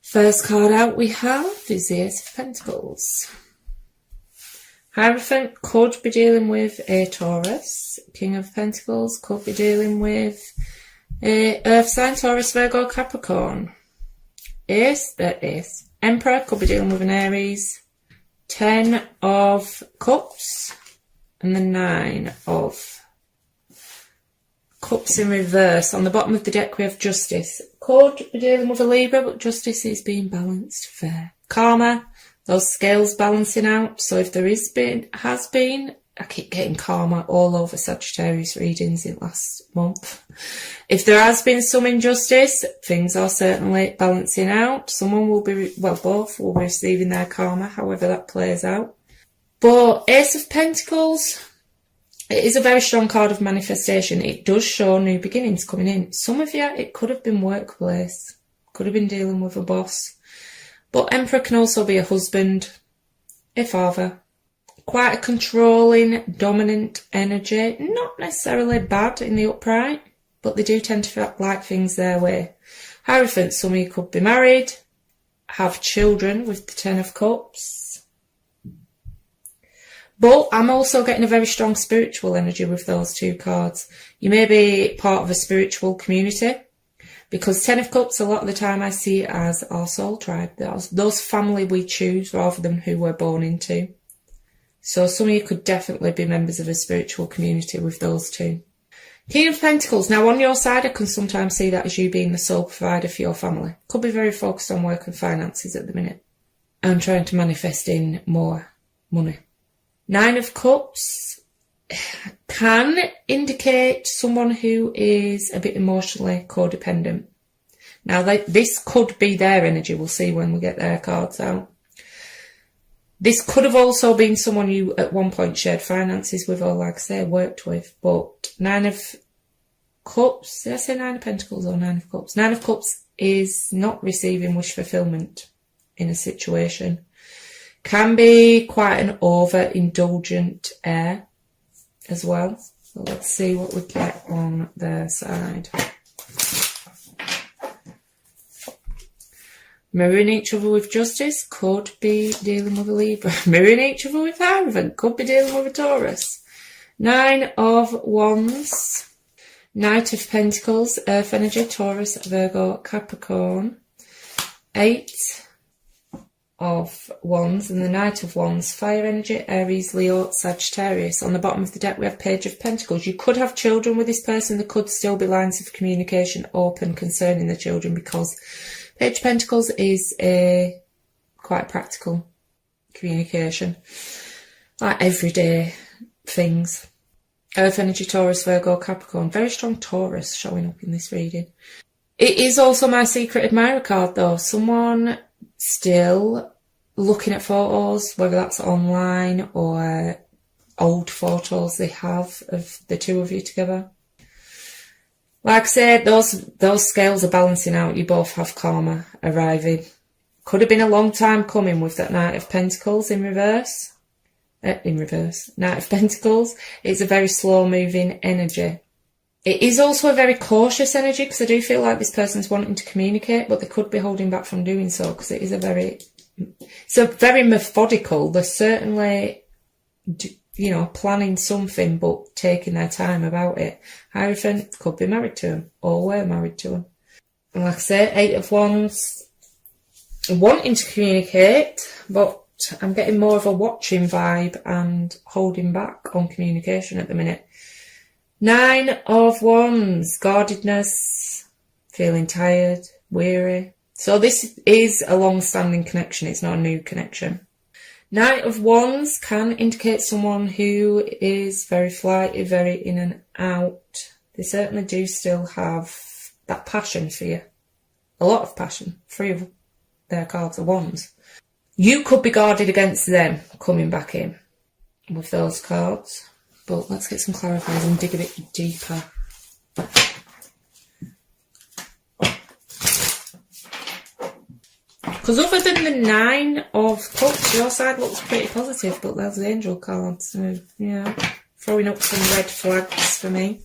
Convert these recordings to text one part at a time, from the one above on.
First card out we have is the Ace of Pentacles. Hierophant could be dealing with a Taurus. King of Pentacles could be dealing with a Earth sign, Taurus, Virgo, Capricorn. Emperor could be dealing with an Aries. 10 of Cups and the 9 of Cups in reverse. On the bottom of the deck we have Justice. Could be dealing with a Libra, but Justice is being balanced fair. Karma, those scales balancing out. So if there has been, I keep getting karma all over Sagittarius readings in last month. If there has been some injustice, things are certainly balancing out. Someone will be, well, both will be receiving their karma, however that plays out. But Ace of Pentacles, it is a very strong card of manifestation. It does show new beginnings coming in. Some of you, it could have been workplace, could have been dealing with a boss. But Emperor can also be a husband, a father. Quite a controlling, dominant energy. Not necessarily bad in the upright, but they do tend to like things their way. Hierophant, some of you could be married, have children with the 10 of Cups. But I'm also getting a very strong spiritual energy with those two cards. You may be part of a spiritual community, because 10 of Cups, a lot of the time I see it as our soul tribe. Those family we choose rather than who we're born into. So some of you could definitely be members of a spiritual community with those two. King of Pentacles. Now on your side, I can sometimes see that as you being the sole provider for your family. Could be very focused on work and finances at the minute. And trying to manifest in more money. 9 of Cups can indicate someone who is a bit emotionally codependent. Now this could be their energy. We'll see when we get their cards out. This could have also been someone you at one point shared finances with or, like I say, worked with. But 9 of Cups, did I say 9 of Pentacles or 9 of Cups? 9 of Cups is not receiving wish fulfillment in a situation. Can be quite an over-indulgent air as well. So let's see what we get on their side. Mirroring each other with Justice, could be dealing with a Libra. Mirroring each other with Hierophant, could be dealing with a Taurus. 9 of Wands. Knight of Pentacles, Earth energy, Taurus, Virgo, Capricorn. 8 of Wands and the Knight of Wands, Fire energy, Aries, Leo, Sagittarius. On the bottom of the deck we have Page of Pentacles. You could have children with this person. There could still be lines of communication open concerning the children, because Page of Pentacles is a quite practical communication, like everyday things. Earth energy, Taurus, Virgo, Capricorn. Very strong Taurus showing up in this reading. It is also my secret admirer card though. Someone still looking at photos, whether that's online or old photos they have of the two of you together. Like I said, those scales are balancing out. You both have karma arriving. Could have been a long time coming with that Knight of Pentacles in reverse. Knight of Pentacles. It's a very slow moving energy. It is also a very cautious energy, because I do feel like this person's wanting to communicate, but they could be holding back from doing so, because it is a very methodical. They're certainly, planning something, but taking their time about it. Hierophant could be married to him, or were married to him. And like I say, 8 of Wands, wanting to communicate, but I'm getting more of a watching vibe and holding back on communication at the minute. 9 of Wands, guardedness, feeling tired, weary. So this is a long-standing connection, it's not a new connection. Knight of Wands can indicate someone who is very flighty, very in and out. They certainly do still have that passion for you. A lot of passion. 3 of their cards are Wands. You could be guarded against them coming back in with those cards. But let's get some clarifiers and dig a bit deeper. Because other than the 9 of Cups, your side looks pretty positive, but there's the Angel card. So, yeah, throwing up some red flags for me.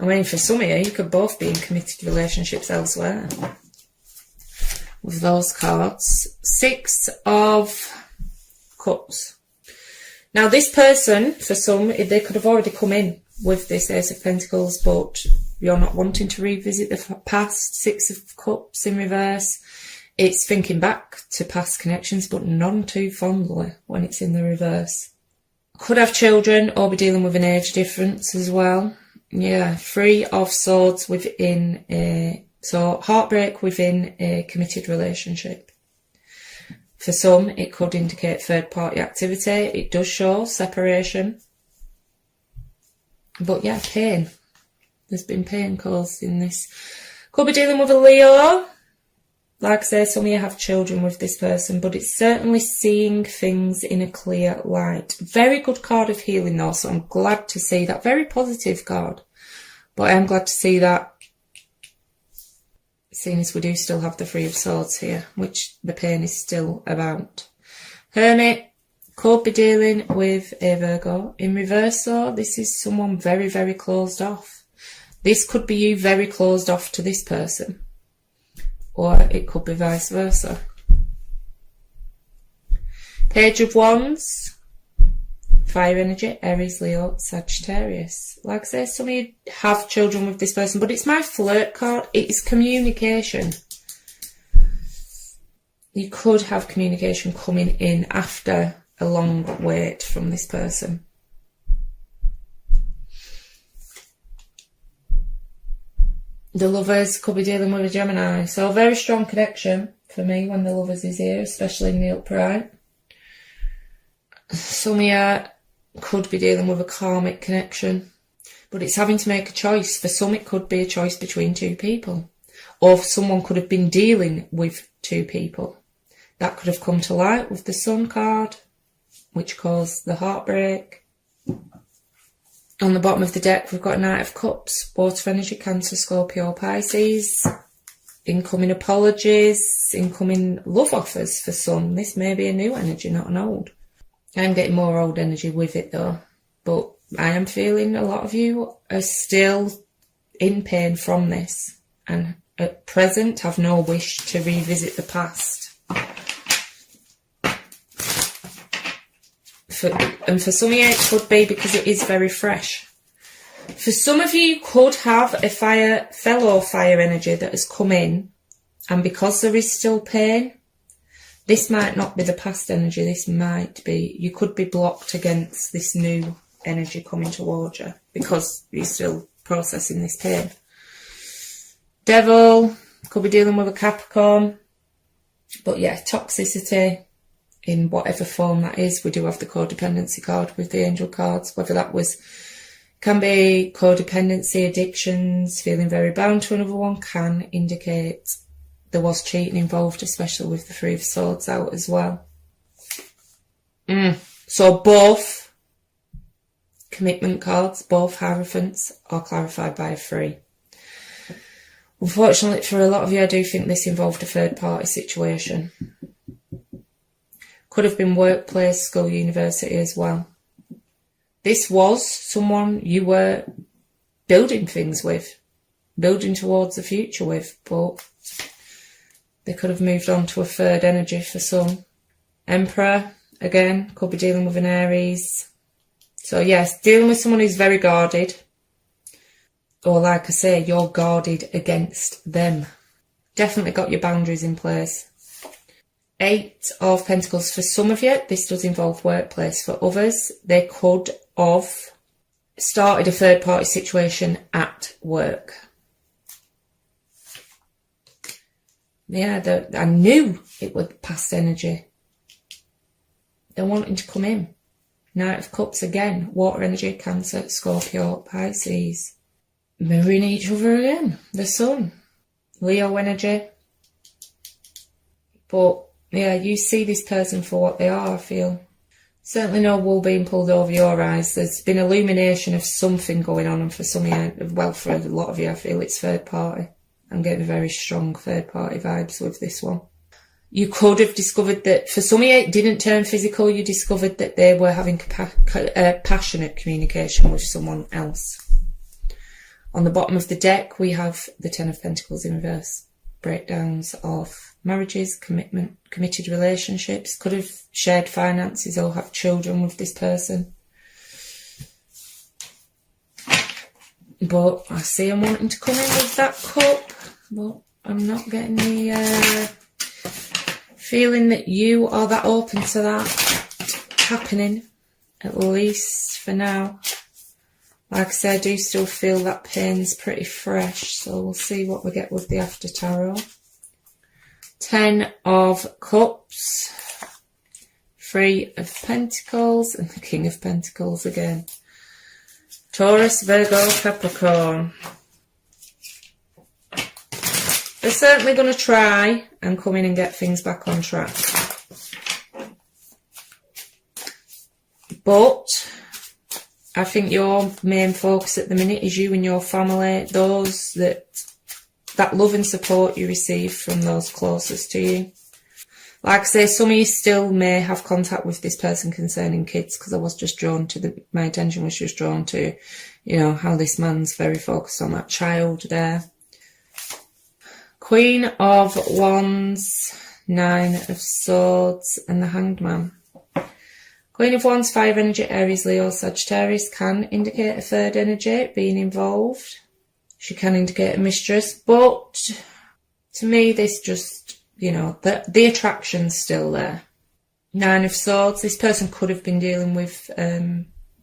I mean, for some of you, you could both be in committed relationships elsewhere with those cards. 6 of Cups. Now, this person, for some, they could have already come in with this Ace of Pentacles, but you're not wanting to revisit the past. 6 of Cups in reverse. It's thinking back to past connections, but none too fondly when it's in the reverse. Could have children or be dealing with an age difference as well. Yeah, 3 of Swords within so heartbreak within a committed relationship. For some, it could indicate third-party activity. It does show separation. But yeah, pain. There's been pain caused in this. Could be dealing with a Leo. Like I say, some of you have children with this person, but it's certainly seeing things in a clear light. Very good card of healing though, so I'm glad to see that. Very positive card. But I am glad to see that, seeing as we do still have the 3 of Swords here, which the pain is still about. Hermit could be dealing with a Virgo. In reverse though, this is someone very, very closed off. This could be you very closed off to this person. Or it could be vice versa. Page of Wands. Fire energy, Aries, Leo, Sagittarius. Like I say, some of you have children with this person, but it's my flirt card. It's communication. You could have communication coming in after a long wait from this person. The Lovers could be dealing with a Gemini. So a very strong connection for me when the Lovers is here, especially in the upright. Some of you could be dealing with a karmic connection, but it's having to make a choice. For some, it could be a choice between 2 people, or someone could have been dealing with 2 people. That could have come to light with the Sun card, which caused the heartbreak. On the bottom of the deck, we've got a Knight of Cups, water energy, Cancer, Scorpio, Pisces. Incoming apologies, incoming love offers for some. This may be a new energy, not an old. I'm getting more old energy with it though, but I am feeling a lot of you are still in pain from this and at present have no wish to revisit the past. And for some of you it could be because it is very fresh. For some of you could have a fellow fire energy that has come in, and because there is still pain, this might not be the past energy, this might be, you could be blocked against this new energy coming towards you because you're still processing this pain. Devil, could be dealing with a Capricorn. But yeah, toxicity in whatever form that is. We do have the codependency card with the angel cards, whether that can be codependency, addictions, feeling very bound to another one, can indicate there was cheating involved, especially with the 3 of Swords out as well. So both commitment cards, both Hierophants, are clarified by a 3. Unfortunately, for a lot of you, I do think this involved a third-party situation. Could have been workplace, school, university as well. This was someone you were building things with, building towards the future with, but they could have moved on to a third energy for some. Emperor, again, could be dealing with an Aries. So yes, dealing with someone who's very guarded. Or like I say, you're guarded against them. Definitely got your boundaries in place. 8 of Pentacles for some of you. This does involve workplace. For others, they could have started a third party situation at work. Yeah, I knew it was past energy. They're wanting to come in. Knight of Cups again. Water energy, Cancer, Scorpio, Pisces. Mirroring each other again. The Sun. Leo energy. But yeah, you see this person for what they are, I feel. Certainly no wool being pulled over your eyes. There's been illumination of something going on, and for some of you, well, for a lot of you, I feel it's third party. I'm getting very strong third party vibes with this one. You could have discovered that, for some of you, it didn't turn physical. You discovered that they were having passionate communication with someone else. On the bottom of the deck, we have the Ten of Pentacles in reverse. Breakdowns of marriages, committed relationships. Could have shared finances or have children with this person. But I see I'm wanting to come in with that cup. But I'm not getting the feeling that you are that open to that happening. At least for now. Like I say, I do still feel that pain's pretty fresh, so we'll see what we get with the after tarot. 10 of Cups, 3 of Pentacles, and the King of Pentacles again. Taurus, Virgo, Capricorn. They're certainly going to try and come in and get things back on track. But I think your main focus at the minute is you and your family, those that love and support you receive from those closest to you. Like I say, some of you still may have contact with this person concerning kids, because I was just drawn to my attention was just drawn to, you know, how this man's very focused on that child there. Queen of Wands, 9 of Swords, and the Hanged Man. Queen of Wands, fire energy, Aries, Leo, Sagittarius can indicate a third energy being involved. She can indicate a mistress, but to me this just, you know, the attraction's still there. 9 of Swords, this person could have been dealing with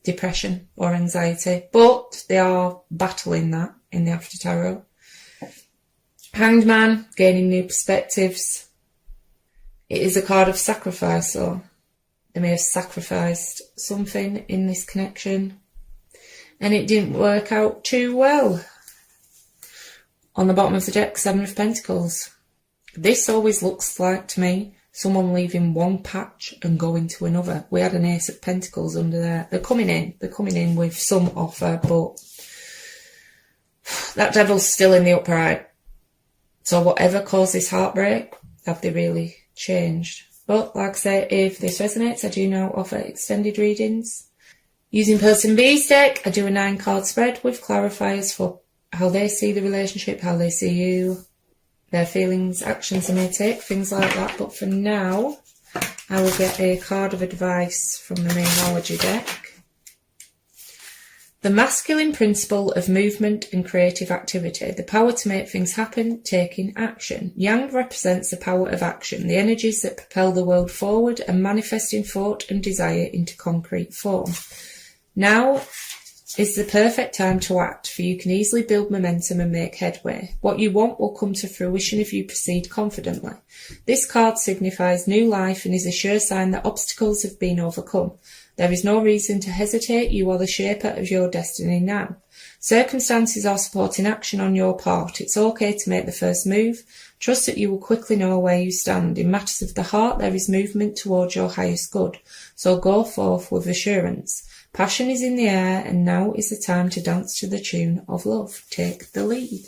depression or anxiety, but they are battling that in the after tarot. Hanged Man, gaining new perspectives. It is a card of sacrifice, so they may have sacrificed something in this connection and it didn't work out too well. On the bottom of the deck, 7 of Pentacles. This always looks like, to me, someone leaving one patch and going to another. We had an Ace of Pentacles under there. They're coming in with some offer, but that Devil's still in the upright. So whatever caused this heartbreak, have they really changed? But like I say, if this resonates, I do now offer extended readings. Using Person B's deck, I do a 9-card spread with clarifiers for how they see the relationship, how they see you, their feelings, actions they may take, things like that. But for now, I will get a card of advice from the Numerology deck. The masculine principle of movement and creative activity, the power to make things happen, taking action. Yang represents the power of action, the energies that propel the world forward and manifesting thought and desire into concrete form. Now is the perfect time to act, for you can easily build momentum and make headway. What you want will come to fruition if you proceed confidently. This card signifies new life and is a sure sign that obstacles have been overcome. There is no reason to hesitate. You are the shaper of your destiny now. Circumstances are supporting action on your part. It's okay to make the first move. Trust that you will quickly know where you stand. In matters of the heart, there is movement towards your highest good. So go forth with assurance. Passion is in the air, and now is the time to dance to the tune of love. Take the lead.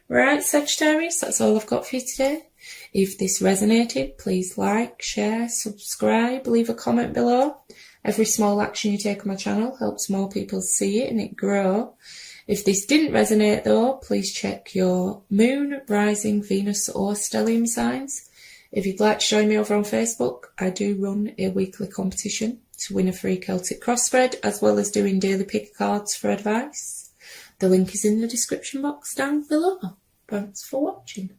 Right, Sagittarius, that's all I've got for you today. If this resonated, please like, share, subscribe, leave a comment below. Every small action you take on my channel helps more people see it and it grow. If this didn't resonate though, please check your moon, rising, Venus or stellium signs. If you'd like to join me over on Facebook, I do run a weekly competition to win a free Celtic cross spread, as well as doing daily pick cards for advice. The link is in the description box down below. Thanks for watching.